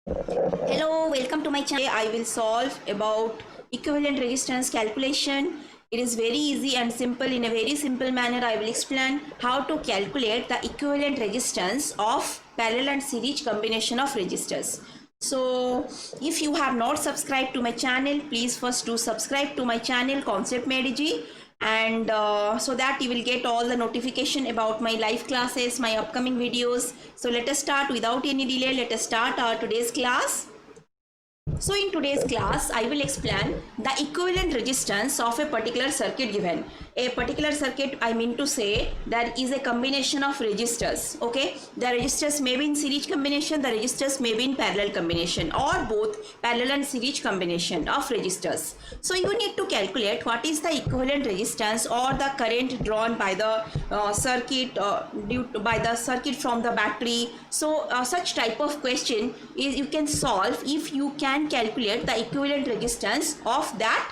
Hello, welcome to my channel. I will solve about equivalent resistance calculation. It is very easy and simple. In a very simple manner, I will explain how to calculate the equivalent resistance of parallel and series combination of resistors. So, if you have not subscribed to my channel, please first do subscribe to my channel Concept Mediji, and so that you will get all the notification about my live classes, my upcoming videos. So let us start without any delay. Let us start our today's class. So in today's class, I will explain the equivalent resistance of a particular circuit given. A particular circuit, I mean to say, there is a combination of resistors. Okay, the resistors may be in series combination, the resistors may be in parallel combination, or both parallel and series combination of resistors. So you need to calculate what is the equivalent resistance or the current drawn by the circuit by the circuit from the battery. So such type of question is you can solve if you can calculate the equivalent resistance of that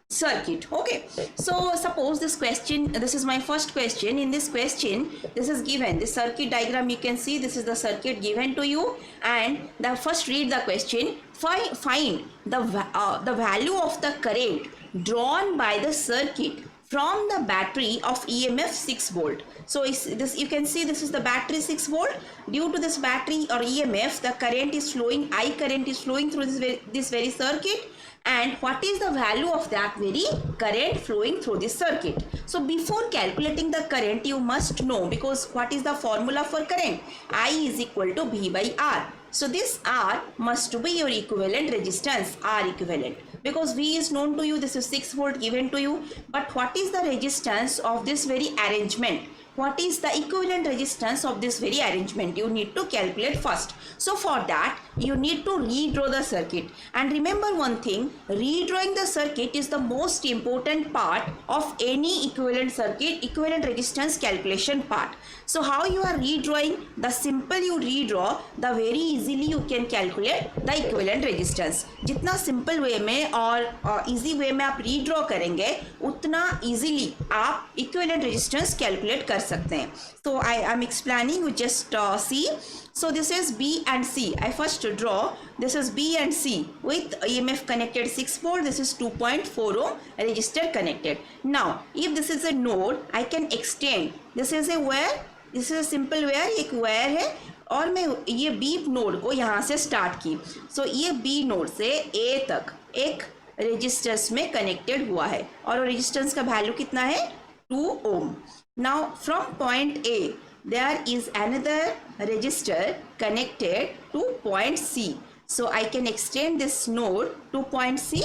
circuit. Okay, so suppose this question, this is my first question. In this question, this is given this circuit diagram. You can see this is the circuit given to you, and the first read the question. Find the value of the current drawn by the circuit from the battery of EMF 6 volt. So this, you can see this is the battery 6 volt. Due to this battery or EMF, the current is flowing, I current is flowing through this very circuit. And what is the value of that very current flowing through this circuit? So before calculating the current, you must know, because what is the formula for current? I is equal to V by R. So this R must be your equivalent resistance, R equivalent, because V is known to you. This is 6 volt given to you. But what is the resistance of this very arrangement? What is the equivalent resistance of this very arrangement? You need to calculate first. So for that, you need to redraw the circuit. And remember one thing, redrawing the circuit is the most important part of any equivalent circuit, equivalent resistance calculation part. So how you are redrawing? The simple you redraw, the very easily you can calculate the equivalent resistance. जितना simple way में और easy way में आप redraw करेंगे, उतना easily आप equivalent resistance calculate कर सकते हैं. So I am explaining, you just see. So this is B and C. I first draw, this is B and C with EMF connected 6 volt. This is 2.4 ohm resistor connected. Now if this is a node, I can extend. This is a wire, this is a simple wire, एक wire है, और मैं ये B node को यहाँ से start की. सो ये B नोड से A तक एक रेजिस्टेंस में कनेक्टेड हुआ है, और रेजिस्टेंस का वैल्यू कितना है? 2 ohm. Now from point A, there is another resistor connected to point C. So I can extend this node to point C.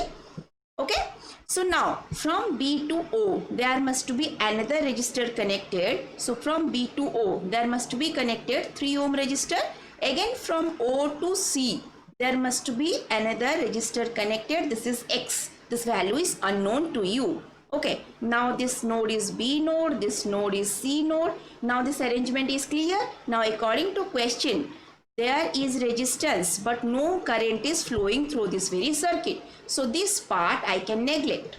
Okay. So now from B to O, there must be another resistor connected. So from B to O, there must be connected 3 ohm resistor. Again from O to C, there must be another resistor connected. This is X. This value is unknown to you. Okay, now this node is B node, this node is C node. Now this arrangement is clear. Now according to question, there is resistance but no current is flowing through this very circuit. So this part I can neglect.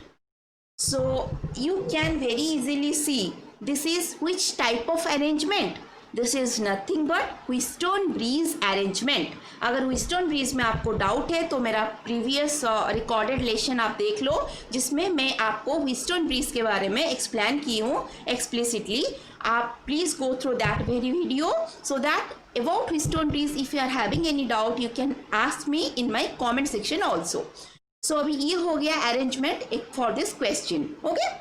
So you can very easily see this is which type of arrangement. This is nothing but Wheatstone Bridge arrangement. अगर Wheatstone Bridge में आपको doubt है तो मेरा previous recorded lesson आप देख लो, जिसमें मैं आपको Wheatstone Bridge के बारे में एक्सप्लेन की हूँ एक्सप्लिसिटली. आप please go through that very video, so that about Wheatstone Bridge if you are having any doubt you can ask me in my comment section also. So अभी ये हो गया arrangement for this question. Okay,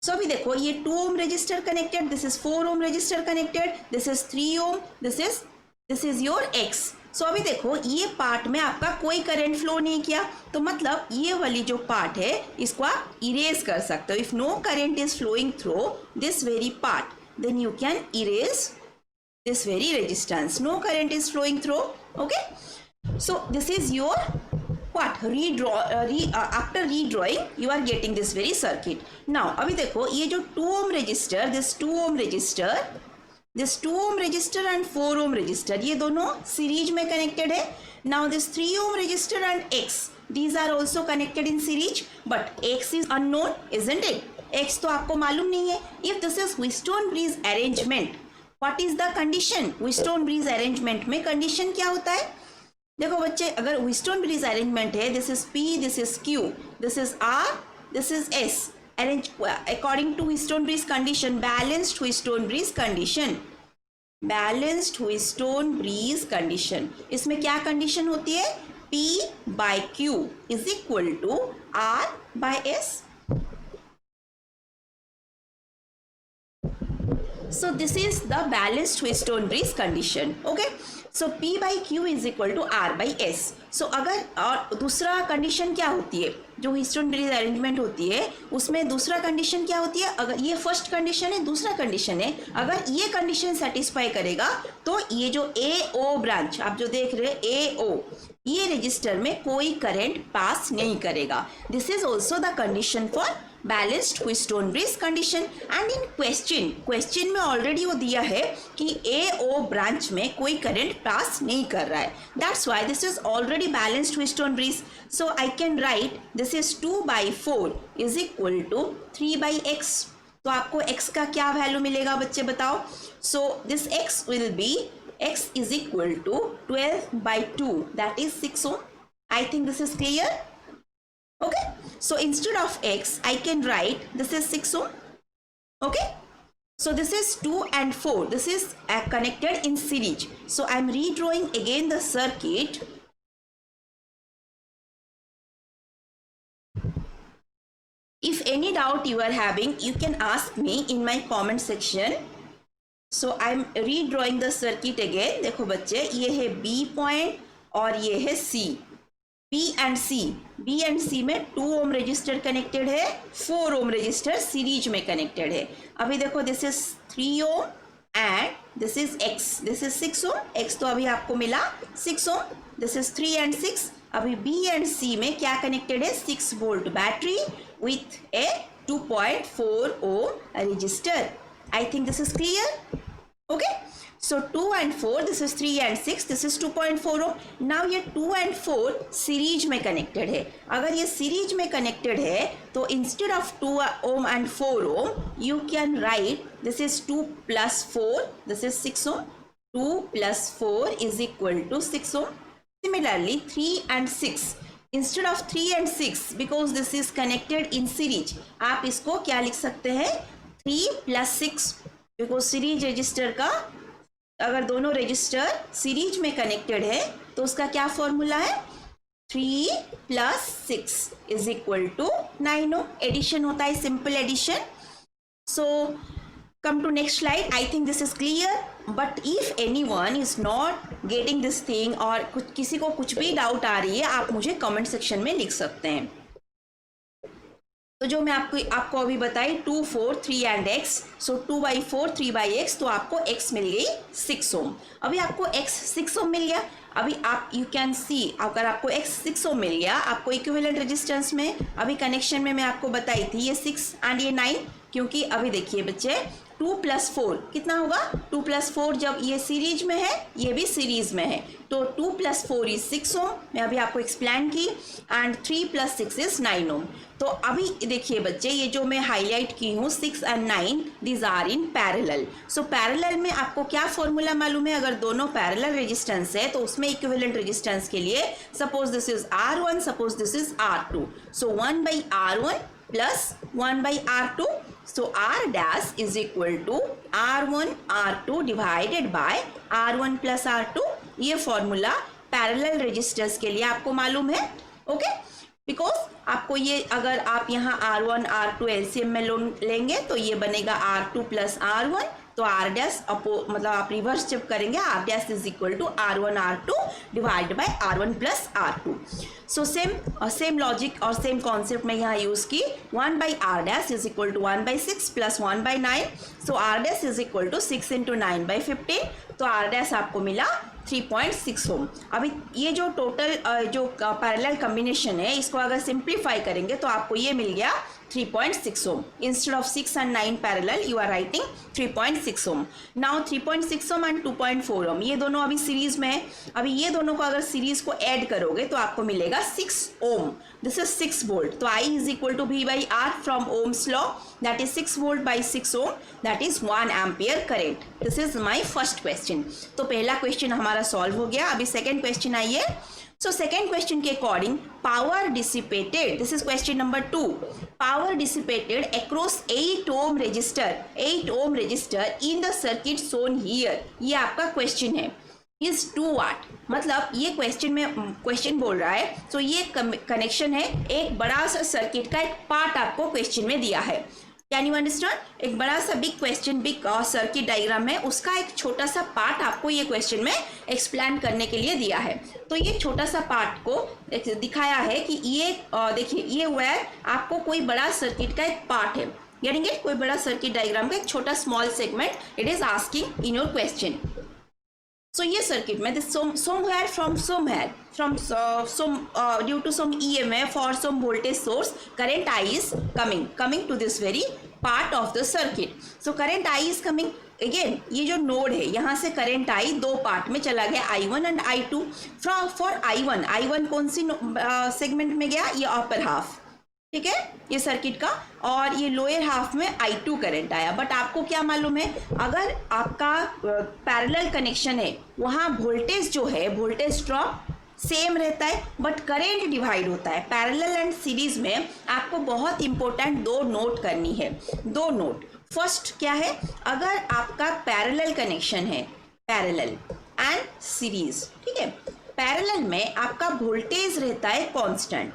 so अभी देखो ये 2 ohm resistor connected, this is 4 ohm resistor connected, this is 3 ohm, this is your X. So अभी देखो ये पार्ट में आपका कोई करंट फ्लो नहीं किया, तो मतलब ये वाली जो पार्ट है इसको आप इरेज कर सकते हो. If no current is flowing through this very part, then you can erase this very resistance. No current is flowing through. Okay, so this is your what after redrawing you are getting this very circuit. Now अभी देखो ये जो 2 ohm resistor, this 2 ohm resistor and 4 ohm resistor, ये दोनों series में connected है. Now this 3 ohm resistor and X, these are also connected in series, but X is unknown, isn't it? X तो आपको मालूम नहीं है. If this is Wheatstone Bridge arrangement, what is the condition? Wheatstone Bridge arrangement में condition क्या होता है? देखो बच्चे, अगर व्हीटस्टोन ब्रिज अरेंजमेंट है, this is P, this is Q, this is R, this is S, arrange according to Wheatstone bridge condition, balanced Wheatstone bridge condition, balanced Wheatstone bridge condition. इसमें क्या कंडीशन होती है? P by Q is equal to R by S. So this is the balanced Wheatstone bridge condition. Okay. So P by Q is equal to R by S. So अगर और दूसरा condition क्या होती है, जो Wheatstone bridge arrangement होती है उसमें दूसरा कंडीशन क्या होती है? अगर ये फर्स्ट कंडीशन है, दूसरा कंडीशन है, अगर ये कंडीशन सेटिस्फाई करेगा तो ये जो AO ब्रांच आप जो देख रहे हैं AO, ये रजिस्टर में कोई करंट पास नहीं करेगा। This is also the condition for balanced Wheatstone bridge condition. And in question में ऑलरेडी वो दिया है कि AO ब्रांच में कोई करंट पास नहीं कर रहा है, that's why this is already balanced Wheatstone bridge. So I can write this is 2/4 is equal to 3/x। तो आपको x का क्या वैल्यू मिलेगा बच्चे बताओ? So this x will be x is equal to 12/2, that is 6 ohm. I think this is clear. Okay, so instead of x I can write this is 6 ohm. Okay, so this is 2 and 4, this is connected in series. So I am redrawing again the circuit. If any doubt you are having, you can ask me in my comment section. So I am redrawing the circuit again. देखो बच्चे, ये है B point और ये है C, B and C में 2 ohm resistor connected है, 4 ohm resistor series में कनेक्टेड है। अभी देखो this is 3 ohm and this is X, this is 6 ohm, X तो अभी आपको मिला 6 ओम, दिस इज 3 and 6। अभी B एंड C में क्या कनेक्टेड है? 6 volt battery with a 2.4 ohm resistor. I think this is clear. Okay, so 2 and 4, this is 3 and 6, this is 2.4 ohm. Now ये 2 and 4 series में कनेक्टेड है। अगर ये series में कनेक्टेड है तो instead of 2 ohm and 4 ohm you can write this is 2 plus 4, this is 6 ohm, 2 plus 4 is equal to 6 ohm. Similarly 3 and 6, instead of 3 and 6 because this is connected in series, आप इसको क्या लिख सकते हैं? 3 plus 6, because series register का अगर दोनों register series में कनेक्टेड है तो उसका क्या फॉर्मूला है? 3 plus 6 is equal to 9 ohm। Addition होता है, simple addition. So come to next slide. I think this is clear, but if anyone is not getting this thing और किसी को कुछ भी डाउट आ रही है, आप मुझे कमेंट सेक्शन में लिख सकते हैं। तो जो मैं आपको अभी बताई 2, 4, 3 एंड x, सो 2/4 3/x, तो आपको x मिल गई 6 ओम। अभी आपको x 6 ओम मिल गया। अभी आप यू कैन सी, अगर आपको x 6 ओम मिल गया, आपको इक्विवेलेंट रेजिस्टेंस में अभी कनेक्शन में मैं आपको बताई थी ये 6 एंड ये 9, क्योंकि अभी देखिए बच्चे 2 plus 4 कितना होगा? 2 plus 4 जब ये सीरीज में है, ये भी सीरीज में है, तो 2 plus 4 is 6 ओम, मैं अभी आपको एक्सप्लेन की, एंड 3 plus 6 is 9 ओम। तो अभी देखिए बच्चे, ये जो मैं हाईलाइट की हूँ 6 and 9, these are in parallel. So parallel में आपको क्या फॉर्मूला मालूम है? अगर दोनों पैरेलल रेजिस्टेंस है तो उसमें इक्विवेलेंट रेजिस्टेंस के लिए suppose this is R1, suppose this is R2, so 1/R1 plus 1/R2, so R dash is equal to R1 R2 divided by R1 plus R2। ये फॉर्मूला पैरेलल रेजिस्टर्स के लिए आपको मालूम है। ओके, बिकॉज आपको ये अगर आप यहाँ R1 R2 एलसीएम में लेंगे तो ये बनेगा R2 plus R1, तो R डैश मतलब आप रिवर्स जब करेंगे R dash is equal to R1 R2 divide by R1 plus R2। So same logic और सेम कॉन्सेप्ट में यहाँ यूज की। 1/R dash is equal to 1/6 plus 1/9, so R dash is equal to 6 into 9/15, तो R dash आपको मिला 3.6 ओम। अभी ये जो टोटल जो पैरेलल कॉम्बिनेशन है, इसको अगर सिंप्लीफाई करेंगे तो आपको ये मिल गया 3.6 ohm. Instead of 6 and 9 parallel, you are writing 3.6 ohm. Now 3.6 ohm and 2.4 ohm, ये दोनों अभी सीरीज में है. अभी ये दोनों को अगर सीरीज को ऐड करोगे तो आपको मिलेगा 6 ohm. This is 6 volt. तो I is equal to V by R from Ohm's law. That is 6 volt by 6 ohm. That is 1 ampere current. This is my first question. तो पहला क्वेश्चन हमारा solve हो गया. अभी सेकेंड क्वेश्चन आइए. So second question के according, power dissipated, this is question number 2, power dissipated across 8 ohm resistor in the circuit shown here. ये आपका question है. is 2 watt. मतलब ये क्वेश्चन बोल रहा है. तो ये कनेक्शन है, एक बड़ा सा सर्किट का एक पार्ट आपको क्वेश्चन में दिया है. Can you understand? एक बड़ा सा बिग सर्किट डायग्राम है, उसका एक छोटा सा पार्ट आपको ये क्वेश्चन में एक्सप्लेन करने के लिए दिया है. तो ये छोटा सा पार्ट को दिखाया है कि ये देखिए, ये वायर आपको कोई बड़ा सर्किट का एक पार्ट है. Getting it? कोई बड़ा सर्किट डायग्राम का एक छोटा small segment it is asking in your question. So ये सर्किट में somewhere due to some EMF or some voltage source, current I is coming to this very part of the circuit. So current I is coming again. ये जो node है यहाँ से current I दो part में चला गया, I1 and I2. For I1 कौन सी सेगमेंट में गया? ये अपर हाफ, ठीक है, ये सर्किट का. और ये लोअर हाफ में I2 करंट आया. बट आपको क्या मालूम है, अगर आपका पैरेलल कनेक्शन है वहाँ वोल्टेज जो है, वोल्टेज ड्रॉप सेम रहता है बट करंट डिवाइड होता है. पैरेलल एंड सीरीज में आपको बहुत इंपॉर्टेंट दो नोट करनी है. दो नोट. फर्स्ट क्या है, अगर आपका पैरेलल कनेक्शन है, पैरेलल एंड सीरीज, ठीक है, पैरेलल में आपका वोल्टेज रहता है constant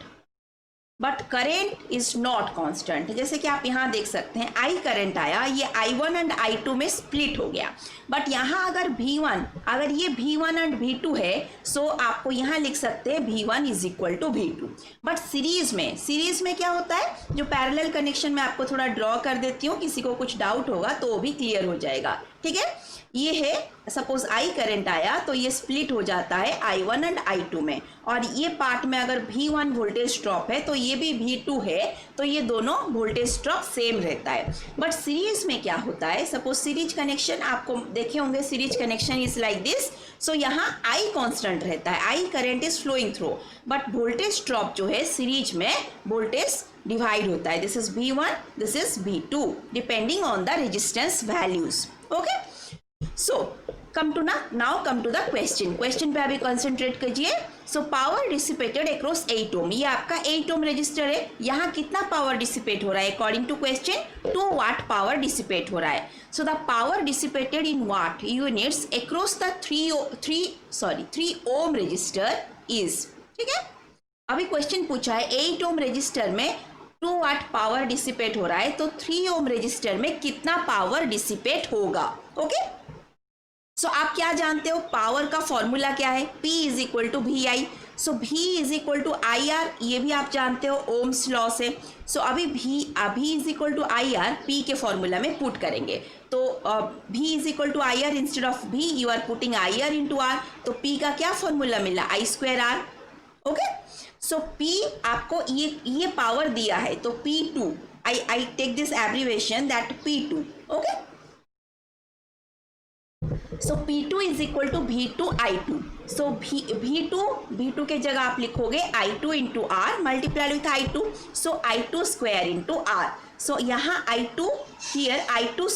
but current is not constant. जैसे कि आप यहाँ देख सकते हैं, I करंट आया, ये I1 एंड I2 में स्प्लिट हो गया. बट यहाँ अगर V1, अगर ये V1 एंड V2 है, सो आपको यहाँ लिख सकते हैं V1 is equal to V2. But series में क्या होता है, जो पैरेलल कनेक्शन में आपको थोड़ा ड्रॉ कर देती हूँ, किसी को कुछ डाउट होगा तो वो भी क्लियर हो जाएगा. ठीक है, ये है, सपोज I करंट आया तो ये स्प्लिट हो जाता है I1 एंड I2 में. और ये पार्ट में अगर V1 वोल्टेज ड्रॉप है तो ये भी V2 है, तो ये दोनों वोल्टेज ड्रॉप सेम रहता है. बट सीरीज में क्या होता है, सपोज सीरीज कनेक्शन आपको देखे होंगे, series connection is like this. So यहाँ I कांस्टेंट रहता है, I current is flowing through, but voltage drop जो है सीरीज में वोल्टेज डिवाइड होता है. This is V1, this is V2 depending on the resistance values. Okay, so come to the question पे अभी कंसंट्रेट कीजिए. So power dissipated across 8 ohm, ये आपका 8 ओम रजिस्टर है. यहाँ कितना पावर डिसिपेट हो रहा है according to question? 2 watt power dissipate हो रहा है. So the power dissipated in watt units across the 3 ohm resistor is. ठीक है, अभी क्वेश्चन पूछा है 8 ओम रजिस्टर में 2 वाट पावर डिसिपेट हो रहा है, तो 3 ओम रजिस्टर में कितना पावर डिसिपेट होगा? ओके, सो आप क्या जानते हो, पावर का फॉर्मूला क्या है? P is equal to V I. So V is equal to I R, ये भी आप जानते हो ओम्स लॉ से. सो अभी V is equal to I R P के फॉर्मूला में पुट करेंगे. तो V is equal to I R, instead of V you are putting I R into R. तो P का क्या फॉर्मूला मिला? I square R. Okay, so P आपको ये पावर दिया है, तो P2, I take this abbreviation that P2. Okay, so P2 is equal to V2 I2. So V2 के जगह आप लिखोगे I2 into R multiply with I2. So I2 square into R. So यहाँ I2 here I2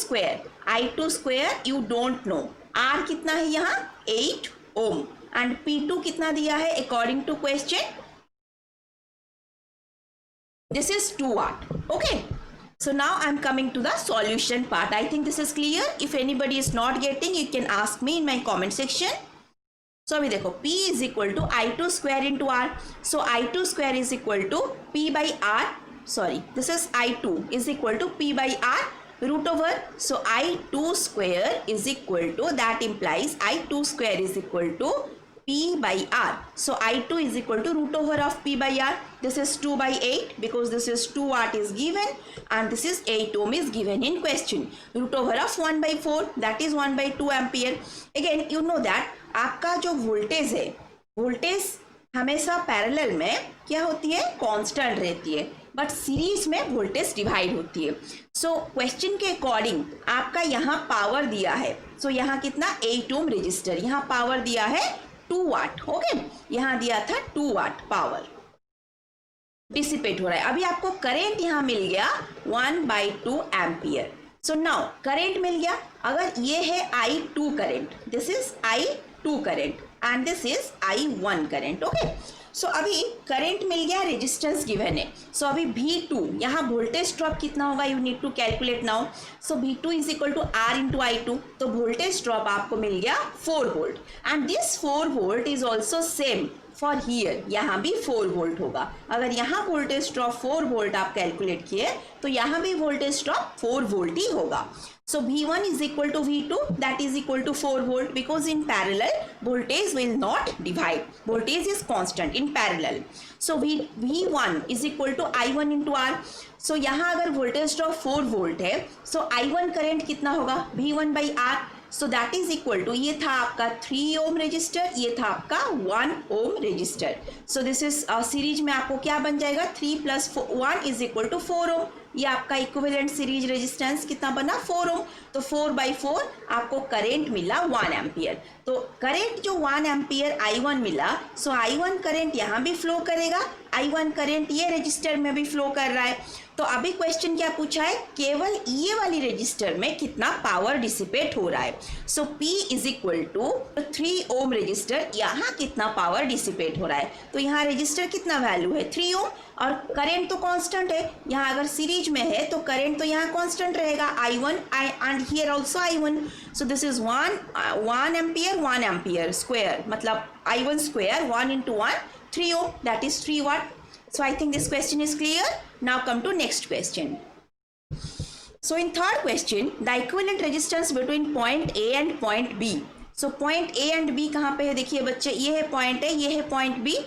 square you don't know. R कितना है यहाँ? 8 ओम. And P2 कितना दिया है according to question? This is 2 watt. Okay, so now I'm coming to the solution part. I think this is clear. If anybody is not getting, you can ask me in my comment section. So अभी देखो, P is equal to I2 square into R. So I2 square is equal to P by R. Sorry, this is I2 is equal to P by R root over. So I2 square is equal to, that implies I2 square is equal to P by R. So I2 is equal to root over of P by R. This is 2 by 8 because this is 2 watt is given and this is 8 ohm is given in question. Root over of 1 by 4, that is 1 by 2 ampere. Again you know that आपका जो voltage है, voltage हमेशा parallel में क्या होती है? Constant रहती है. बट सीरीज में वोल्टेज डिवाइड होती है। सो क्वेश्चन के अकॉर्डिंग आपका यहाँ पावर दिया है, सो यहाँ कितना 8 ओम रजिस्टर, यहाँ पावर दिया है 2 वाट। ओके, यहाँ दिया था 2 वाट पावर डिसिपेट हो रहा है। अभी आपको करंट यहाँ मिल गया 1/2 एम्पियर। सो नाउ करंट मिल गया, अगर ये है I2 current, this is I2 current and this is I1 current. Okay, so अभी करंट मिल गया, रेजिस्टेंस गिवन है। सो अभी V2, यहाँ वोल्टेज ड्रॉप कितना होगा, you need to calculate now. So V2 is equal to R into I2, तो voltage drop आपको मिल गया 4 volt and this 4 volt is also same for here, यहाँ भी 4 वोल्ट होगा। अगर यहाँ वोल्टेज ड्रॉप 4 वोल्ट आप कैलकुलेट किए तो यहाँ भी वोल्टेज ड्रॉप 4 वोल्ट ही होगा। So V1 is equal to V2, that is equal to 4 volt, because in parallel voltage will not divide, voltage is constant in parallel. So V1 is equal to I1 into R. So यहाँ अगर voltage drop 4 volt है, so I1 current कितना होगा, V1 by R. So that is equal to, ये था आपका 3 ohm register, ये था आपका 1 ohm resistor. So this is series में आपको क्या बन जाएगा, 3 + 1 is equal to 4 ओम। ये आपका इक्विवेलेंट सीरीज रेजिस्टेंस कितना बना, 4 ओम। तो 4/4 आपको करंट मिला 1 एम्पियर। तो करंट जो 1 एम्पियर I1 मिला, सो I1 करंट यहाँ भी फ्लो करेगा, I1 करंट ये रजिस्टर में भी फ्लो कर रहा है। तो अभी क्वेश्चन क्या पूछा है, केवल ये वाली रजिस्टर में कितना पावर डिसिपेट हो रहा है। So P is equal to 3 ohm resistor, यहाँ कितना पावर डिसिपेट हो रहा है। तो यहाँ रजिस्टर कितना वैल्यू है, 3 ओम, और करंट तो कांस्टेंट है। यहाँ अगर सीरीज में है तो करंट तो यहाँ कांस्टेंट रहेगा, I1 and here also I1। So this is 1 ampere square, मतलब I1 square 1 into 1, 3 ohm, that is 3 watt. So I think this question is clear. Now come to next question. So in third question, the equivalent resistance between point A and point B. So point A and B कहाँ पे है, देखिए बच्चे, ये है point A, ये है point B.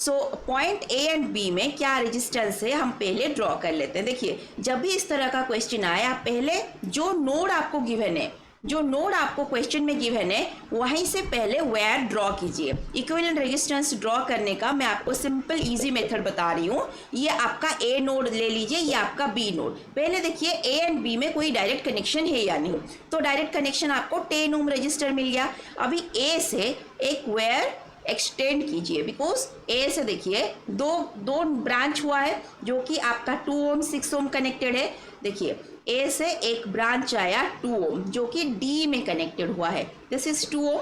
So point A and B में क्या रेजिस्टेंस है, हम पहले ड्रॉ कर लेते हैं। देखिए जब भी इस तरह का क्वेश्चन आए, आप पहले जो नोड आपको गिवन है, जो नोड आपको क्वेश्चन में गिवन है, वहीं से पहले वायर ड्रॉ कीजिए। इक्विवेलेंट रेजिस्टेंस ड्रॉ करने का मैं आपको सिंपल इजी मेथड बता रही हूँ। ये आपका ए नोड ले लीजिए, ये आपका बी नोड। पहले देखिए ए एंड बी में कोई डायरेक्ट कनेक्शन है या नहीं, तो डायरेक्ट कनेक्शन आपको 10 ओम रजिस्टर मिल गया। अभी ए से एक वायर एक्सटेंड कीजिए, बिकॉज ए से देखिए दो ब्रांच हुआ है, जो कि आपका 2 ओम 6 ओम कनेक्टेड है। देखिए ए से एक ब्रांच आया 2 ओम, जो कि डी में कनेक्टेड हुआ है, this is 2 ohm.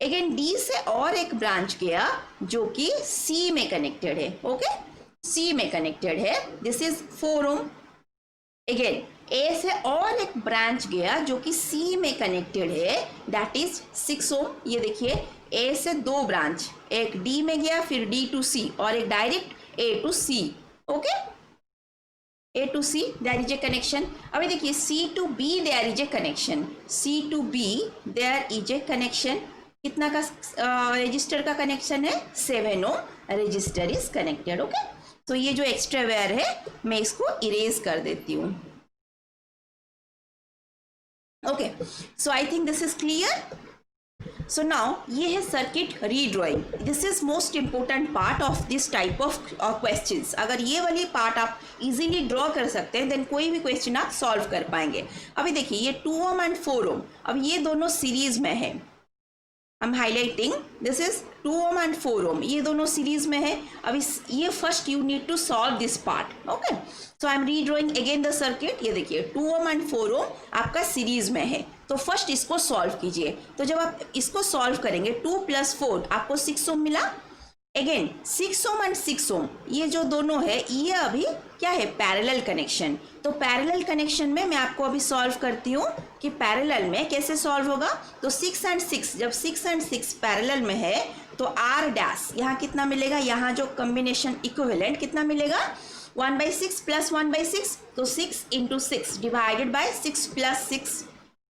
Again D से और एक ब्रांच गया जो कि सी में कनेक्टेड है, ओके, सी में कनेक्टेड है, दिस इज 4 ओम। अगेन ए से और एक ब्रांच गया जो कि सी में कनेक्टेड है, दैट इज 6 ओम। ये देखिए ए से 2 ब्रांच, एक डी में गया, फिर डी टू सी, और एक direct A to C, okay, A to C there is a connection। अभी देखिए C to B there is a connection, C to B there is a connection। कितना का रजिस्टर का कनेक्शन है, 7 ओम resistor is connected. Okay, तो ये जो extra wire है मैं इसको इरेज कर देती हूँ। Okay, so I think this is clear. So now ये है circuit redrawing, this is most important part of this type of questions. अगर ये वाली पार्ट आप इजीली ड्रॉ कर सकते हैं, देन कोई भी क्वेश्चन आप सॉल्व कर पाएंगे। अभी देखिए ये 2 ओम एंड 4 ओम, अब ये दोनों सीरीज में है, I'm highlighting this is 2 ohm and 4 ohm, ये दोनों सीरीज में है। अब ये first you need to solve this part. Okay, so I am redrawing again the circuit. ये देखिए 2 ohm and 4 ohm आपका सीरीज में है, तो फर्स्ट इसको सॉल्व कीजिए। तो जब आप इसको सॉल्व करेंगे 2 + 4 आपको 6 ओम मिला। अगेन 6 ओम एंड 6 ओम ये जो दोनों है, ये अभी क्या है, पैरेलल कनेक्शन। तो पैरेलल कनेक्शन में मैं आपको अभी सॉल्व करती हूँ कि पैरेलल में कैसे सॉल्व होगा। तो 6 एंड 6, जब 6 एंड 6 पैरेलल में है तो R डैश यहाँ कितना मिलेगा, यहाँ जो कॉम्बिनेशन इक्विवेलेंट कितना मिलेगा, 1/6 + 1/6, तो 6 × 6 डिवाइडेड बाय 6 + 6,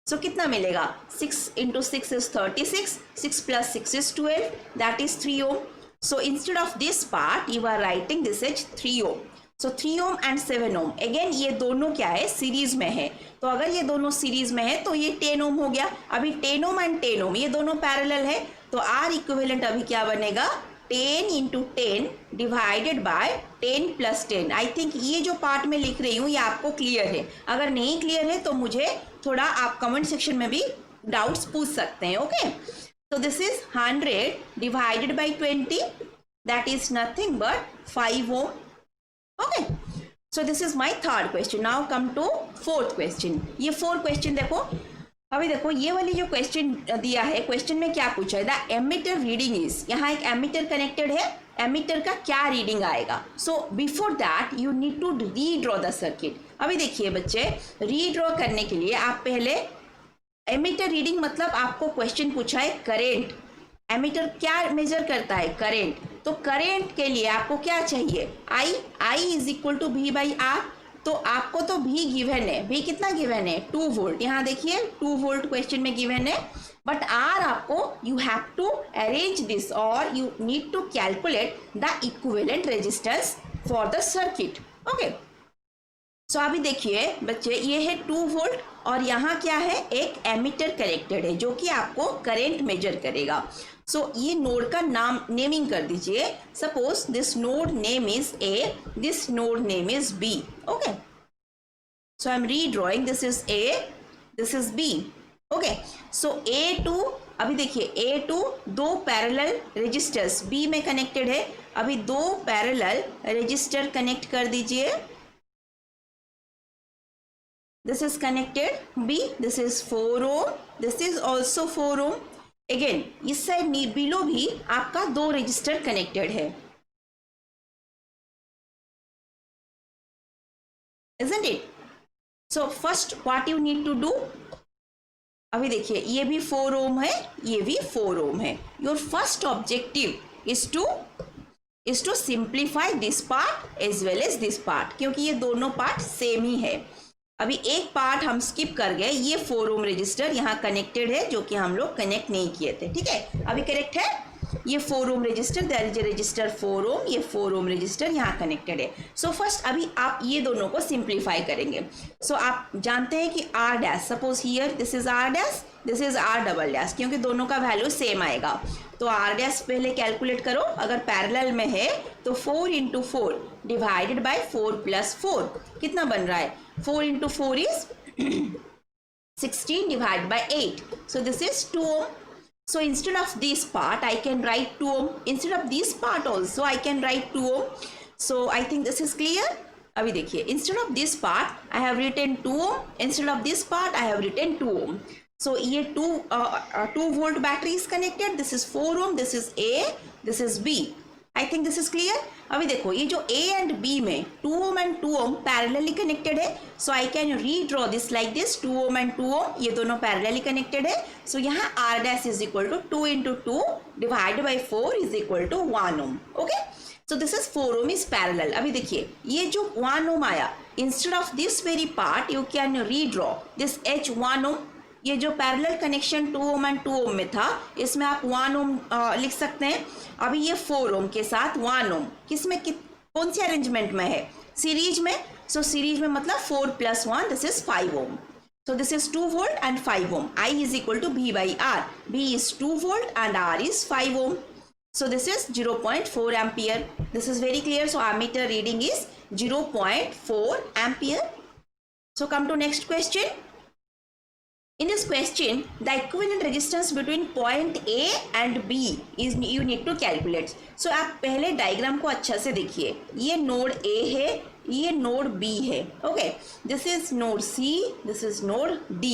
सो कितना मिलेगा, 6 × 6 is 36, 6 + 6 is 12, that is 3 ohm. So instead of this part, you are writing this as 3 ohm. So 3 ohm and 7 ohm. Again ये दोनों क्या है, सीरीज में है। तो अगर ये दोनों सीरीज में है तो ये 10 ओम हो गया। अभी 10 ओम एंड 10 ओम ये दोनों पैरेलल है, तो R इक्विवेलेंट अभी क्या बनेगा, 10 into 10 divided by 10 plus 10। I think ये जो पार्ट में लिख रही हूँ ये आपको क्लियर है। अगर नहीं क्लियर है तो मुझे थोड़ा आप कमेंट सेक्शन में भी डाउट्स पूछ सकते हैं। Okay, so this is 100 divided by 20, that is nothing but 5 ohm. Okay, so this is my third question. Now come to fourth question. ये 4 question देखो। अभी देखो ये वाली जो क्वेश्चन दिया है, क्वेश्चन में क्या पूछा है, द एमीटर रीडिंग इज, यहाँ एक एमीटर कनेक्टेड है, एमीटर का क्या रीडिंग आएगा। So before that you need to redraw the circuit. अभी देखिए बच्चे, रीड्रॉ करने के लिए आप पहले एमीटर रीडिंग मतलब आपको क्वेश्चन पूछा है करेंट, एमीटर क्या मेजर करता है, करेंट। तो करेंट के लिए आपको क्या चाहिए, I is equal to V by R. तो आपको तो भी गिवन है, भी कितना गिवन है, 2 वोल्ट। यहाँ देखिए 2 वोल्ट क्वेश्चन में गिवन है, बट आर आपको you have to arrange this और you need to calculate the equivalent resistance for the circuit. Okay, so अभी देखिए बच्चे, ये है 2 वोल्ट और यहाँ क्या है, एक एमीटर कनेक्टेड है जो कि आपको करंट मेजर करेगा। सो ये नोड का नाम नेमिंग कर दीजिए। Suppose this node name is A, this node name is B. Okay, so I am redrawing, this is A, this is B. Okay, so A2, अभी देखिए A2 2 पैरेलल रेजिस्टर्स बी में connected है। अभी 2 parallel resistor connect कर दीजिए। This is connected B, this is 4 ohm, this is also 4 ohm. Again, इस side below भी आपका 2 रजिस्टर कनेक्टेड है, isn't it? So first what you need to do, अभी देखिए ये भी 4 ohm है, ये भी 4 ohm है। Your first objective is to simplify this part as well as this part, क्योंकि ये दोनों पार्ट सेम ही है। अभी एक पार्ट हम स्किप कर गए, ये 4 ओम रजिस्टर यहाँ कनेक्टेड है जो कि हम लोग कनेक्ट नहीं किए थे। ठीक है, अभी करेक्ट है, ये 4 ohm resistor, there is a resistor 4 ohm, ये 4 ओम रजिस्टर यहाँ कनेक्टेड है। सो फर्स्ट अभी आप ये दोनों को सिंप्लीफाई करेंगे। सो आप जानते हैं कि R dash, suppose here this is R dash, this is R double dash, क्योंकि दोनों का वैल्यू सेम आएगा। तो आर डैश पहले कैलकुलेट करो, अगर पैरेलल में है तो 4 इंटू 4 डिवाइडेड बाई 4 प्लस 4 कितना बन रहा है, 4 into 4 is 16 divided by 8. So this is 2 ohm. So instead of this part, I can write 2 ohm. Instead of this part also, I can write 2 ohm. So I think this is clear. अभी देखिए, instead of this part, I have written 2 ohm. Instead of this part, I have written 2 ohm. So ये 2 volt battery is connected. This is 4 ohm. This is A. This is B. I think this is clear. अभी देखो ये जो A and B में 2 ohm and 2 ohm parallelly connected है, so I can redraw this like this, 2 ohm and 2 ohm ये दोनों parallelly connected है। so यहाँ R dash is equal to 2 into 2 divided by 4 is equal to 1 ohm. okay, so this is 4 ohm is parallel. अभी देखिए ये जो 1 ohm आया, instead of this very part you can redraw this H 1 ohm। ये जो parallel connection 2 ohm and 2 ओम में था, इसमें आप 1 ओम लिख सकते हैं। अभी ये 4 ओम के साथ 1 ओम किसमें कौन सी अरेंजमेंट में है, सीरीज में। सो सीरीज में मतलब 4 plus 1 this is 5 ohm. So this is 2 volt and 5 ohm. I is equal to V by R, V is 2 volt and R is 5 ohm. So this is 0.4 ampere. This is very clear. So ammeter reading is 0.4 ampere. So come to next question. In this question, the equivalent resistance between point A and B is you need to calculate. So आप पहले diagram को अच्छा से देखिए। ये node A है, ये node B है। Okay, this is node C, this is node D.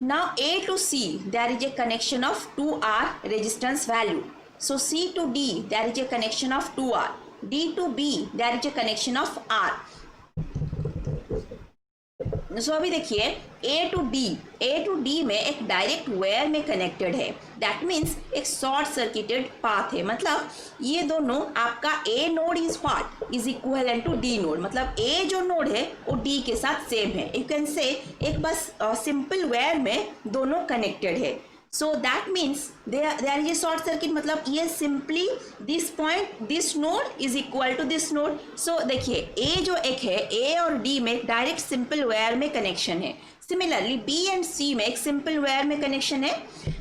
Now A to C there is a connection of 2R resistance value. So C to D there is a connection of 2R. D to B there is a connection of R. So अभी देखिए A to D में एक direct wire में connected है। That means एक short circuited path है। मतलब ये दोनों आपका A node is what is equal to D node. मतलब A जो नोड है वो D के साथ सेम है। यू कैन से एक बस सिंपल वायर में दोनों कनेक्टेड है। So that means there is a short circuit। मतलब ये simply this point this node is equal to this node। so देखिए A जो एक है, A और D में डायरेक्ट सिंपल वायर में कनेक्शन है। सिमिलरली बी एंड सी में एक सिंपल वेयर में कनेक्शन है.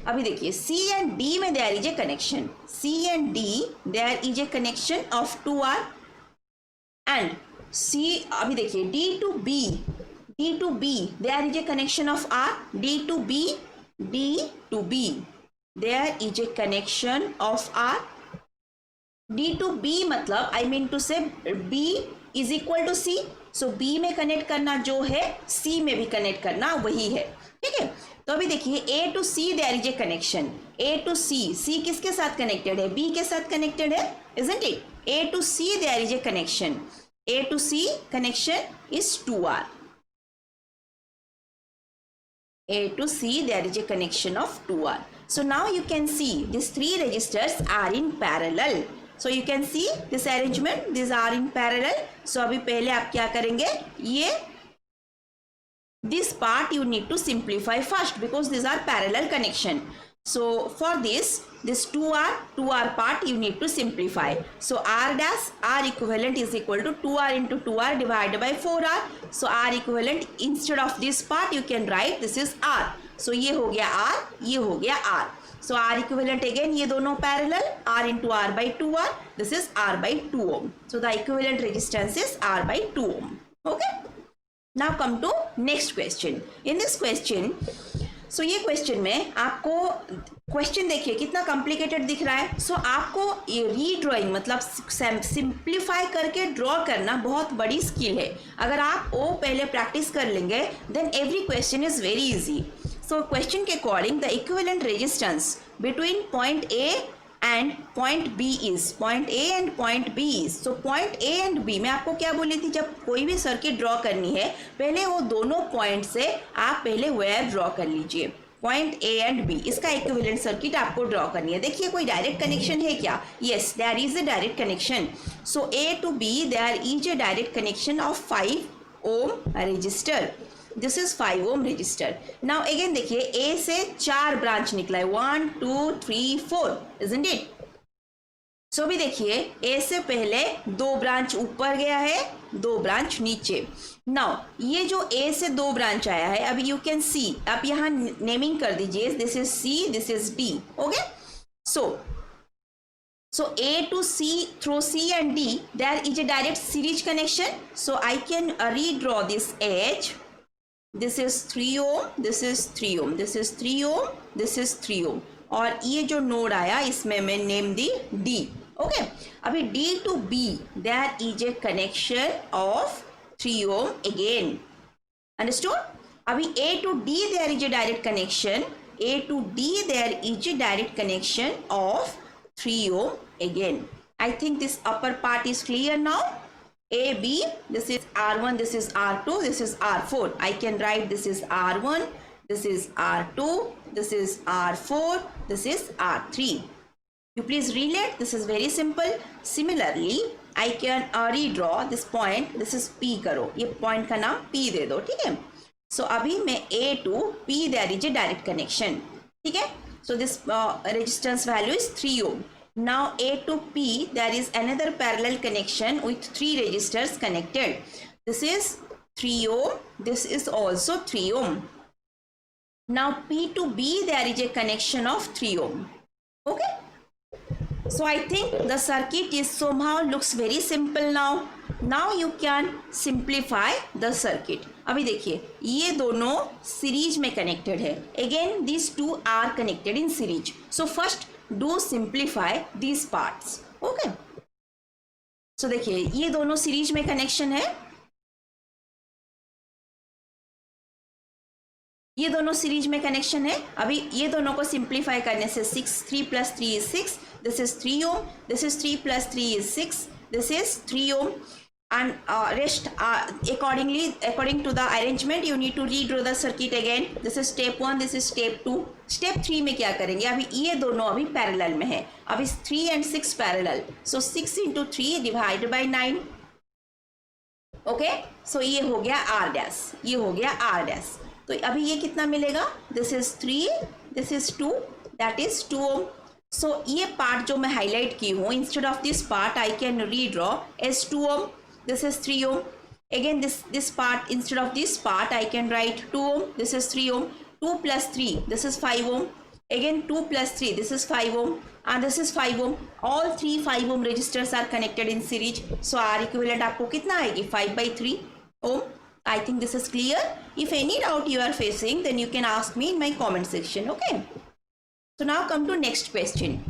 अभी देखिए सी एंड डी में there is a connection. C and D there is a connection of 2R and C. अभी देखिए D to B there is a connection of R. D to B there is a connection of R. D to B मतलब I mean to से B is equal to C. So B में connect करना जो है C में भी connect करना वही है. ठीक है. तो अभी देखिए A to C there is a connection. A to C किसके साथ कनेक्टेड है? B के साथ कनेक्टेड है, isn't it? A to C there is a connection. A to C connection is 2R. A to C there is a connection of 2R. So now you can see these three registers are in parallel. So you can see this arrangement, these are in parallel. So अभी पहले आप क्या करेंगे, ये this part you need to simplify first because these are parallel connection. So for this 2R part you need to simplify. So R equivalent is equal to 2R into 2R divided by 4R. So R equivalent instead of this part you can write this is R. So ये हो गया R, ये हो गया R. So R equivalent again ये दोनों parallel, R into R by 2R. This is R by 2 ohm. So the equivalent resistance is R by 2 ohm. Okay. Now come to next question. In this question, so ये question में आपको question देखिए कितना complicated दिख रहा है. सो आपको ये रीड्रॉइंग मतलब सिंप्लीफाई करके ड्रॉ करना बहुत बड़ी स्किल है. अगर आप वो पहले प्रैक्टिस कर लेंगे then every question is very easy. So question के according the equivalent resistance between point A and point B is, point A and point B is. So point A and B मैं आपको क्या बोली थी, जब कोई भी सर्किट ड्रॉ करनी है पहले वो दोनों पॉइंट से आप पहले वायर ड्रॉ कर लीजिए. पॉइंट ए एंड बी इसका इक्विवेलेंट सर्किट आपको ड्रॉ करनी है. देखिए कोई डायरेक्ट कनेक्शन है क्या? Yes, there is a direct connection. So A to B there is a direct connection of 5 ohm resistor. This is 5 ohm resistor. Now again देखिए A से 4 ब्रांच निकला है, 1 2 3 4, इजंट इट? सो भी देखिए ए से पहले 2 ब्रांच ऊपर गया है, 2 ब्रांच नीचे. नाउ ये जो ए से 2 ब्रांच आया है, अभी यू कैन सी, आप यहाँ नेमिंग कर दीजिए, this is C, this is D. Okay. So A to C through C and D there is a direct series connection. So I can redraw this H. This is 3 ohm, this is 3 ohm, this is 3 ohm, this is 3 ohm. और ये जो node आया इसमें मैं name the D. Okay. अभी D to B there is a connection of 3 ohm again. Understood? अभी A to D there is a direct connection. A to D there is a direct connection of 3 ohm again. I think this upper part is clear now. A, B, this is R1, this is R2, this is R4. I can write this is R1, this is R2, this is R4, this is R3. You please relate, this is very simple. Similarly, I can redraw this point, this is P करो, ये point का नाम P दे दो, ठीक है? So अभी मैं A to P there is a direct connection, ठीक है? So this resistance value is 3 ohm. Now A to P there is another parallel connection with 3 resistors connected. This is 3 ohm, this is also 3 ohm. Now P to B there is a connection of 3 ohm. Okay. So I think the circuit is somehow looks very simple now. Now you can simplify the circuit. अभी देखिए ये दोनों series में connected है. Again these two are connected in series. So first do simplify these parts. Okay. So देखिए ये दोनों series में कनेक्शन है, ये दोनों सीरीज में कनेक्शन है. अभी ये दोनों को सिंप्लीफाई करने से 6, 3 plus 3 is 6, this is 3 ohm, this is 3 plus 3 is 6, this is 3 ohm, and rest according to the arrangement you need to redraw the circuit again. This is step 1, this is step 2. step 3 में क्या करेंगे, अभी ये दोनों अभी parallel में है. अभी 3 and 6 parallel, so 6 into 3 divided by 9. Okay. So ये हो गया R डैश, ये हो गया R डैश. तो अभी ये कितना मिलेगा, this is 3, this is 2, that is 2 ohm. So ये पार्ट जो मैं हाईलाइट की हूँ, instead of this part I can redraw as 2 ohm, this is 3 ohm. Again, this part, instead of this part, I can write 2 ohm. This is 3 ohm. 2 plus 3. This is 5 ohm. Again, 2 plus 3. This is 5 ohm. And this is 5 ohm. All 3 5 ohm resistors are connected in series. So R equivalent आपको कितना आएगी? 5/3 ohm. I think this is clear. If any doubt you are facing, then you can ask me in my comment section. Okay. So now come to next question.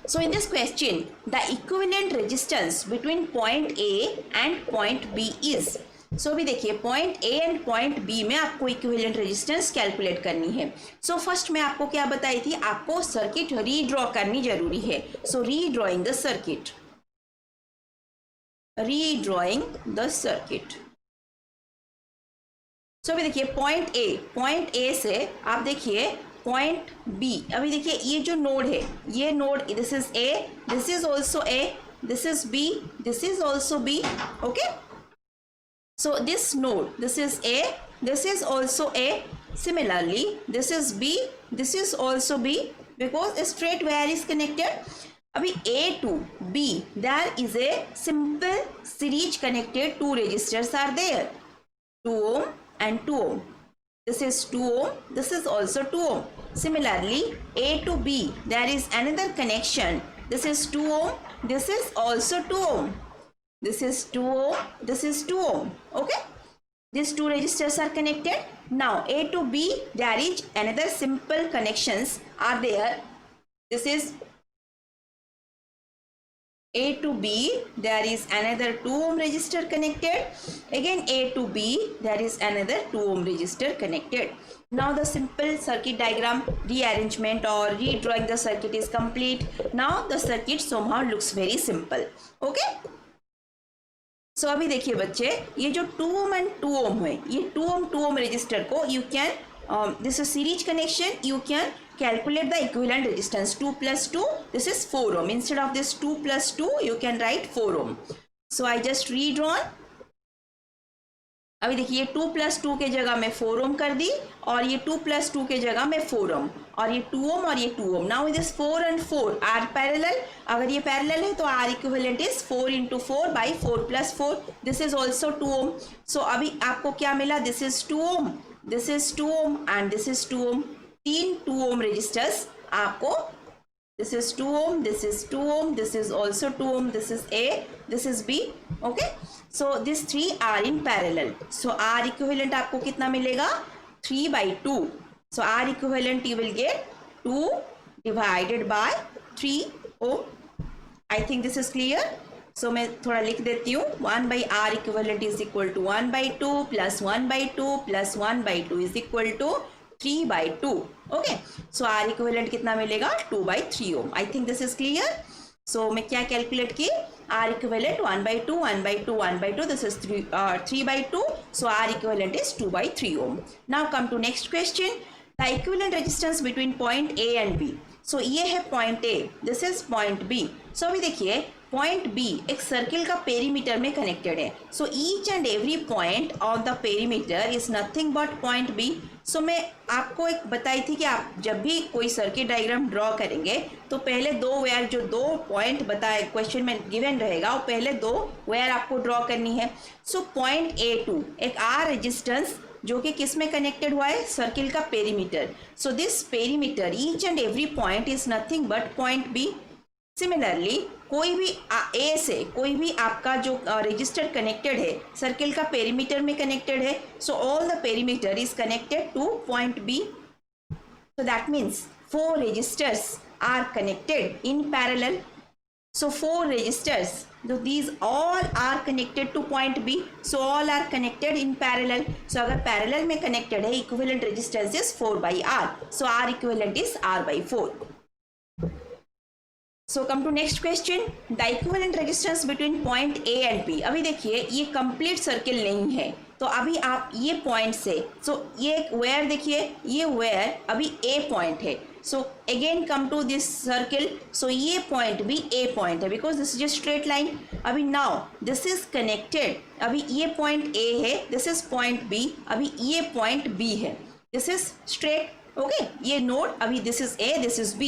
So in this question, the equivalent resistance between point A and point B is. So अभी देखिए point A and point B में आपको equivalent resistance calculate करनी है. So first मैं आपको क्या बताई थी, आपको circuit redraw करनी जरूरी है. So redrawing the circuit. Redrawing the circuit. So अभी देखिए point A से आप देखिए पॉइंट बी. अभी देखिए ये जो नोड है, ये node, this is A, this is also A, this is B, this is also B. Okay, so this node, this is A, this is also A. Similarly this is B, this is also B, because straight wire is connected. अभी A to B, there is a simple series connected. Two resistors are there, 2 ohm and 2 ohm. This is 2 ohm, this is also 2 ohm. Similarly, A to B, there is another connection. This is 2 ohm, this is also 2 ohm. This is 2 ohm, this is 2 ohm. Okay? These two resistors are connected. Now, A to B, there is another simple connections are there. This is A to B, there is another 2 ohm resistor connected. Again A to B, there is another 2 ohm resistor connected. Now the simple circuit diagram rearrangement or redrawing the circuit is complete. Now the circuit somehow looks very simple. Okay? So अभी देखिए बच्चे, ये जो 2 ohm and 2 ohm है, ये 2 ohm resistor को you can, this is series connection, you can calculate the equivalent resistance. 2 plus 2, this is 4 ohm. Instead of this 2 plus 2, you can write 4 ohm. So I just redrawn. अभी देखिए 2 plus 2 के जगह मैं 4 ohm कर दी, और ये 2 plus 2 के जगह मैं 4 ohm, और ये 2 ohm और ये 2 ohm. Now this 4 and 4 are parallel. अगर ये parallel है तो R equivalent is 4 into 4 by 4 plus 4. This is also 2 ohm. So अभी आपको क्या मिला? This is 2 ohm, this is 2 ohm and this is 2 ohm. 3 2 ohm resistors आपको, this is 2 ohm, this is 2 ohm, this is also 2 ohm, this is A, this is B. Okay, so these 3 are in parallel. So R equivalent आपको कितना मिलेगा? 3/2. So R equivalent you will get 2 divided by 3 ohm. I think this is clear. So मैं थोड़ा लिख देती हूँ. 1/R equivalent is equal to 1/2 plus 1/2 plus 1/2 is equal to 3/2. Okay, so R equivalent कितना मिलेगा? 2/3 ohm. I think this is clear. So मैं क्या calculate की? R equivalent 1/2 1/2 1/2. This is 3/2. So R equivalent is 2/3 ohm. Now come to next question. The equivalent resistance between point A and B. So ये है point A. This is point B. So अभी देखिए point B एक circle का perimeter में connected है. So each and every point of the perimeter is nothing but point B. So मैं आपको एक बताई थी कि आप जब भी कोई सर्किट डायग्राम ड्रॉ करेंगे तो पहले दो वेयर, जो 2 पॉइंट बताए क्वेश्चन में गिवन रहेगा, वो पहले 2 वेयर आपको ड्रॉ करनी है. सो पॉइंट A2 एक आर रेजिस्टेंस जो कि किस में कनेक्टेड हुआ है? सर्किल का perimeter. So this perimeter each and every point is nothing but point B. Similarly कोई भी ए से कोई भी आपका जो रजिस्टर कनेक्टेड है सर्किल का पेरीमीटर में कनेक्टेड है. So all the perimeter is connected to point B. So that means 4 resistors are connected in parallel. So 4 resistors, so these all are connected to point B. So all are connected in parallel. So अगर parallel में connected है, equivalent resistance is 4/R. So R equivalent is R/4. So come to next question. The equivalent resistance between point A and B. अभी देखिए ये complete circle नहीं है, तो अभी आप ये point से, so ये where देखिए, ये where अभी A point है. So again come to this circle. So ये point भी A point है because this is just straight line. अभी now this is connected. अभी ये point A है, this is point B. अभी ये point B है. This is straight. Okay, ये node अभी this is A, this is B.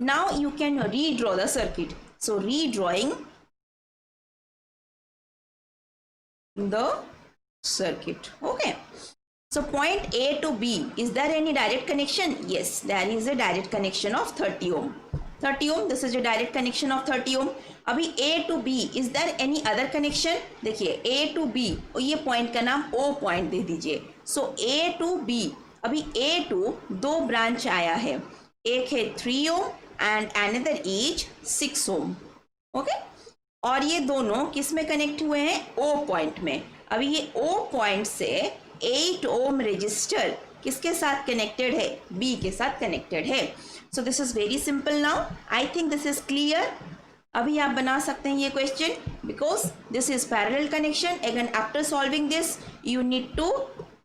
Now you can redraw the circuit. So redrawing the circuit. Okay, so point A to B, is there any direct connection? Yes, there is a direct connection of 30 ohm. 30 ohm, this is a direct connection of 30 ohm. अभी A to B, is there any other connection? देखिए A to B, और ये point का नाम O point दे दीजिए. So A to B, अभी A to दो branch आया है, एक है 3 ohm and another is 6 ohm. Okay, और ये दोनों किस में कनेक्ट हुए हैं? O पॉइंट में. अभी ये O पॉइंट से 8 ohm रजिस्टर किसके साथ कनेक्टेड है? B के साथ कनेक्टेड है. So this is very simple. Now I think this is clear. अभी आप बना सकते हैं ये question, because this is parallel connection. Again after solving this you need to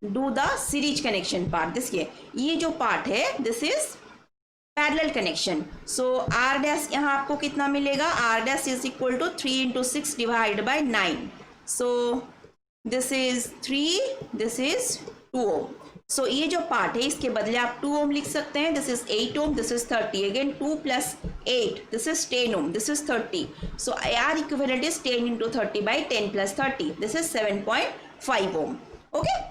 do the series connection part. देखिए ये जो पार्ट है this is parallel connection. So R dash यहाँ आपको कितना मिलेगा? R dash is equal to 3 into 6 divide by 9. So this is 3, this is 2 ohm. So ये जो पार्ट है इसके बदले आप 2 ohm लिख सकते हैं. This is 8 ohm, this is 30. Again 2 plus 8, this is 10 ohm, this is 30. So R equivalent is 10 into 30 by 10 plus 30. This is 7.5 ohm. Okay,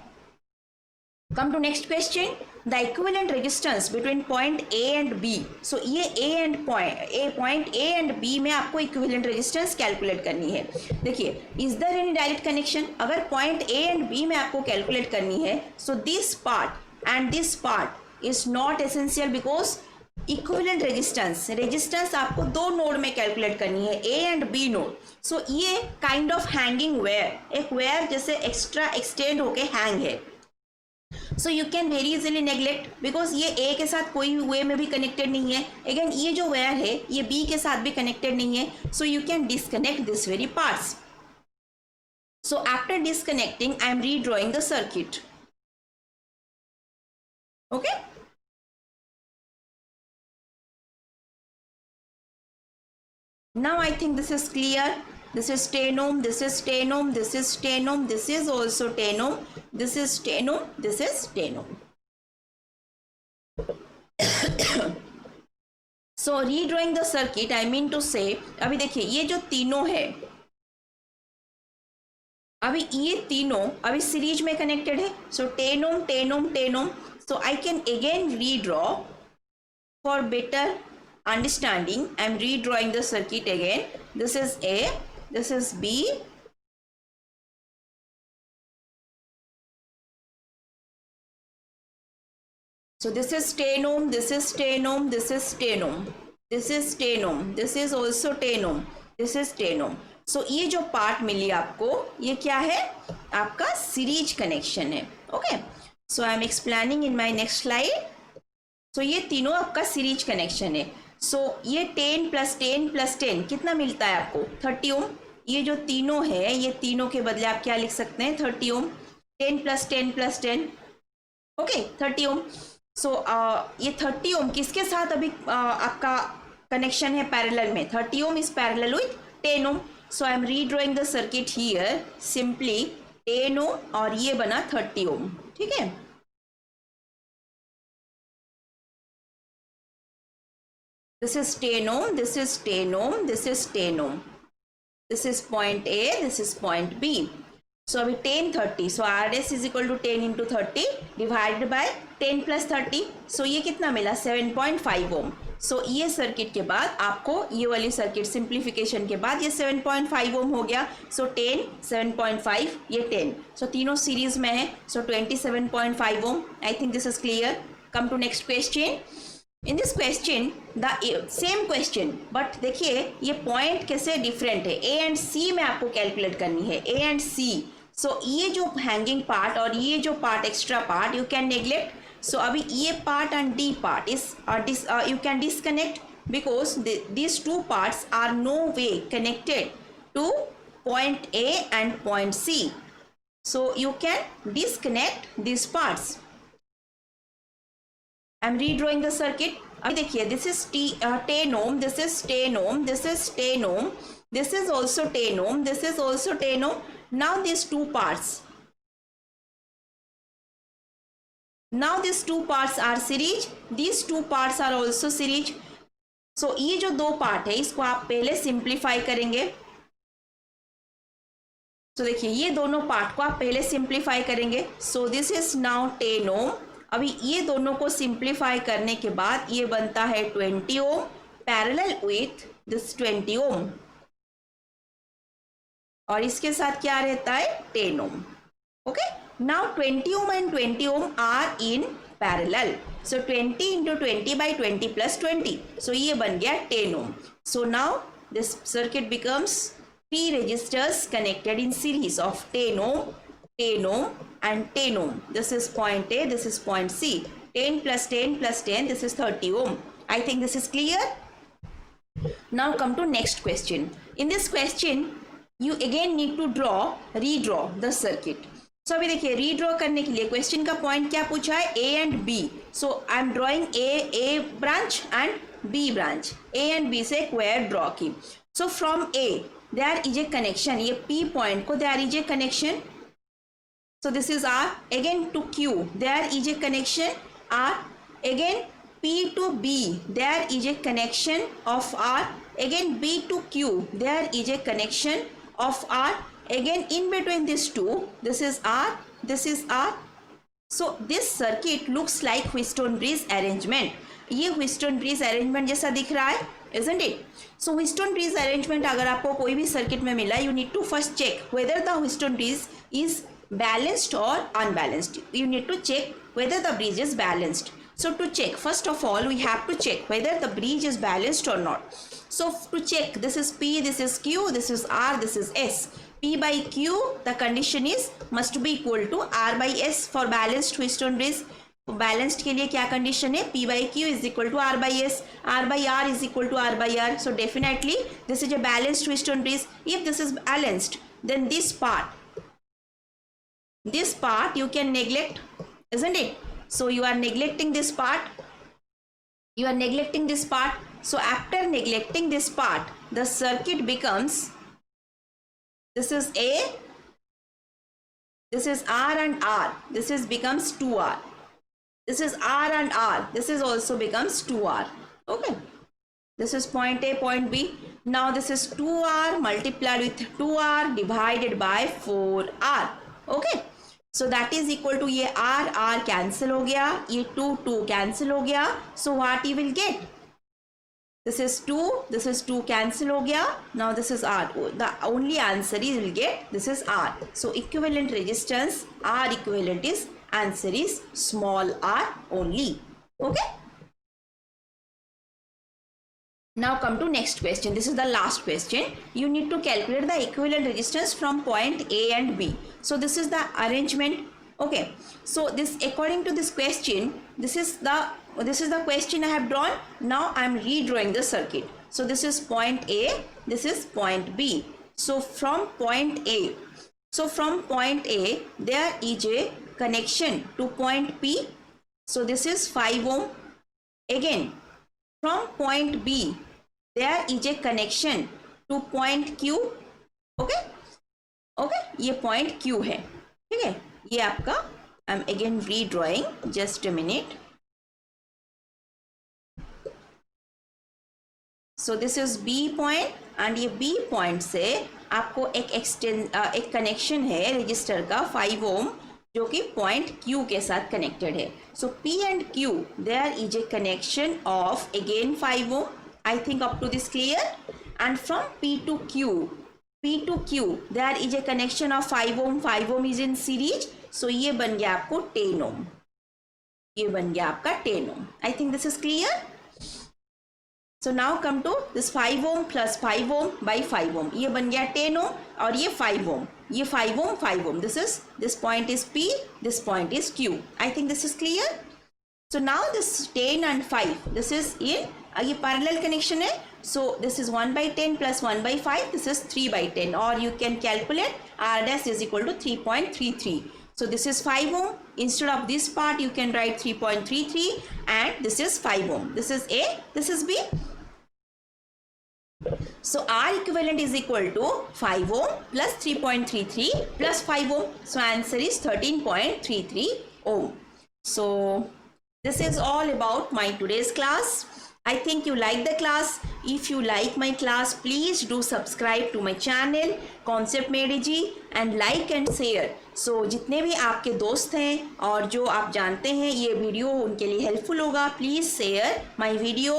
come to next question. The equivalent resistance between point A and B. So ये point A and B में आपको equivalent resistance calculate करनी है. देखिए is there any direct connection? अगर point A and B में आपको calculate करनी है, so this part and this part is not essential because equivalent resistance आपको दो नोड में कैलकुलेट करनी है, A and B नोड. सो ये kind of hanging wire, एक wire जैसे एक्स्ट्रा एक्सटेंड होके हैंग है. So you can very easily neglect because ये A के साथ कोई वे में भी कनेक्टेड नहीं है. अगेन ये जो वायर है ये B के साथ भी कनेक्टेड नहीं है. So you can disconnect this very parts. So after disconnecting I am redrawing the circuit. Okay, now I think this is clear. This is 10 ohm, this is 10 ohm, this is 10 ohm, this is also 10 ohm, this is 10 ohm, this is 10 ohm. So redrawing the circuit, I mean to say, अभी देखिए ये जो तीनों है, अभी ये तीनों अभी सीरीज में कनेक्टेड है. सो 10 ohm, 10 ohm, 10 ohm. So I can again redraw for better understanding. I am redrawing the circuit again. This is A, this is B, so this is 10 ohm, this is 10 ohm, this is 10 ohm, this is 10 ohm, this is also 10 ohm, this is 10 ohm. So ये जो part मिली आपको ये क्या है? आपका series connection है. Okay, so I am explaining in my next slide. So ये तीनों आपका सीरीज कनेक्शन है. सो ये 10 प्लस 10 प्लस 10 कितना मिलता है आपको? 30 ओम. ये जो तीनों है ये तीनों के बदले आप क्या लिख सकते हैं? 30 ओम. 10 प्लस 10 प्लस 10, ओके 30 ओम. सो ये 30 ओम किसके साथ अभी आपका कनेक्शन है? पैरेलल में. 30 ohm is parallel with 10 ohm. So I am redrawing the circuit here simply 10 ohm और ये बना 30 ओम. ठीक है, this is 10 ohm, this is 10 ohm, this is 10 ohm. This is point A, this is point B. So अभी 10 30. So RS is equal to 10 into 30 divided by 10 plus 30. So ये कितना मिला? 7.5 ohm. So ये सर्किट के बाद आपको ये वाली सर्किट सिंप्लीफिकेशन के बाद ये 7.5 ohm हो गया. So 10, 7.5, ये 10. So तीनों सीरीज में है. So 27.5 ohm. I think this is clear. Come to next question. In this question the same question but देखिए ये पॉइंट कैसे डिफरेंट है. ए एंड सी में आपको कैलकुलेट करनी है, ए एंड सी. सो ये जो हैंगिंग पार्ट और ये जो part extra part you can neglect. So अभी ये part and D part is you can disconnect because these two parts are no way connected to point A and point C. So you can disconnect these parts. I am redrawing the circuit. अभी देखिए this is 10 ohm, this is 10 ohm, this is 10 ohm, this is also 10 ohm, this is also 10 ohm. Now these two parts. Now these two parts are series. These two parts are also series. So ये जो दो part है इसको आप पहले simplify करेंगे. तो देखिए ये दोनों पार्ट को आप पहले सिंप्लीफाई करेंगे. सो दिस इज नाउ 10 ओम. अभी ये दोनों को सिंप्लीफाई करने के बाद ये बनता है 20 ohm parallel with this 20 ohm, और इसके साथ क्या रहता है 10 ohm. Okay, now 20 ohm and 20 ohm are in parallel. So 20 into 20 by 20 plus 20. So ये बन गया 10 ohm. So now this circuit becomes 3 resistors connected in series of 10 ohm, 10 ohm and 10 ohm. This is point A, this is point C. 10 plus 10 plus 10, this is 30 ohm. I think this is clear. Now come to next question. In this question, you again need to redraw the circuit. So अभी देखिए redraw करने के लिए question का point क्या पूछा है, A and B. So I am drawing a branch and B branch. A and B से एक वायर ड्रॉ की. So from A there is a connection. ये पी पॉइंट को there is a connection. So this is R. Again to Q there is a connection R. Again P to B there is a connection of R. Again B to Q there is a connection of R. Again in between these two, this is R, this is R. So this circuit looks like Wheatstone bridge arrangement. ये Wheatstone bridge arrangement जैसा दिख रहा है, isn't it? So Wheatstone bridge arrangement अगर आपको कोई भी circuit में मिला, you need to first check whether the Wheatstone bridge is balanced or unbalanced. You need to check whether the bridge is balanced. So to check, first of all, we have to check whether the bridge is balanced or not. So to check, this is P, this is Q, this is R, this is S. P by Q, the condition is must be equal to R by S for balanced Wheatstone bridge. Balanced के लिए क्या condition है? P by Q is equal to R by S. R by R is equal to R by R. So definitely this is a balanced Wheatstone bridge. If this is balanced, then this part you can neglect, isn't it? So you are neglecting this part. You are neglecting this part. So after neglecting this part, the circuit becomes, this is A, this is R and R, this is becomes 2R. This is R and R, this is also becomes 2R. Okay. This is point A, point B. Now this is 2R multiplied with 2R divided by 4R. Okay. So that is equal to ये R cancel हो गया, ये 2 cancel हो गया. So what you will get? This is 2 cancel हो गया. Now this is R. The only answer is you will get this is R. So equivalent resistance R equivalent is answer is small r only. Okay. Now come to next question. This is the last question. You need to calculate the equivalent resistance from point A and B. So this is the arrangement. Okay. So this according to this question, this is the question I have drawn. Now I am redrawing the circuit. So this is point A. This is point B. So from point A. There is a connection to point P. So this is 5 ohm. Again. From point B, there is a connection to point Q. Okay, okay, ये point Q है, ठीक है. ये आपका I am again redrawing. Just a minute. So this is B point and ये B point से आपको एक connection है रजिस्टर का 5 ohm जो कि पॉइंट Q के साथ कनेक्टेड है. So P and Q there is a connection of again 5 ohm. I think up to this clear. And from P to Q there is a connection of 5 ohm. 5 ohm is in series. So ये बन गया आपको 10 ohm. ये बन गया आपका 10 ohm. I think this is clear. So now come to this 5 ohm plus 5 ohm by 5 ohm. ये बन गया 10 ohm और ये 5 ohm. ये 5 ohm 5 ohm. This point is P. This point is Q. I think this is clear. So now this 10 and 5. This is in ये parallel connection है. So this is 1 by 10 plus 1 by 5. This is 3 by 10. Or you can calculate R dash is equal to 3.33. So this is 5 ohm. Instead of this part you can write 3.33 and this is 5 ohm. This is A. This is B. So R equivalent is equal to 5 ohm plus 3.33 plus 5 ohm. So answer is 13.33 ohm. So this is all about my today's class. I think you like the class. If you like my class, please do subscribe to my channel Concept Medeji and like and share. So जितने भी आपके दोस्त हैं और जो आप जानते हैं ये वीडियो उनके लिए हेल्पफुल होगा, प्लीज़ शेयर माय वीडियो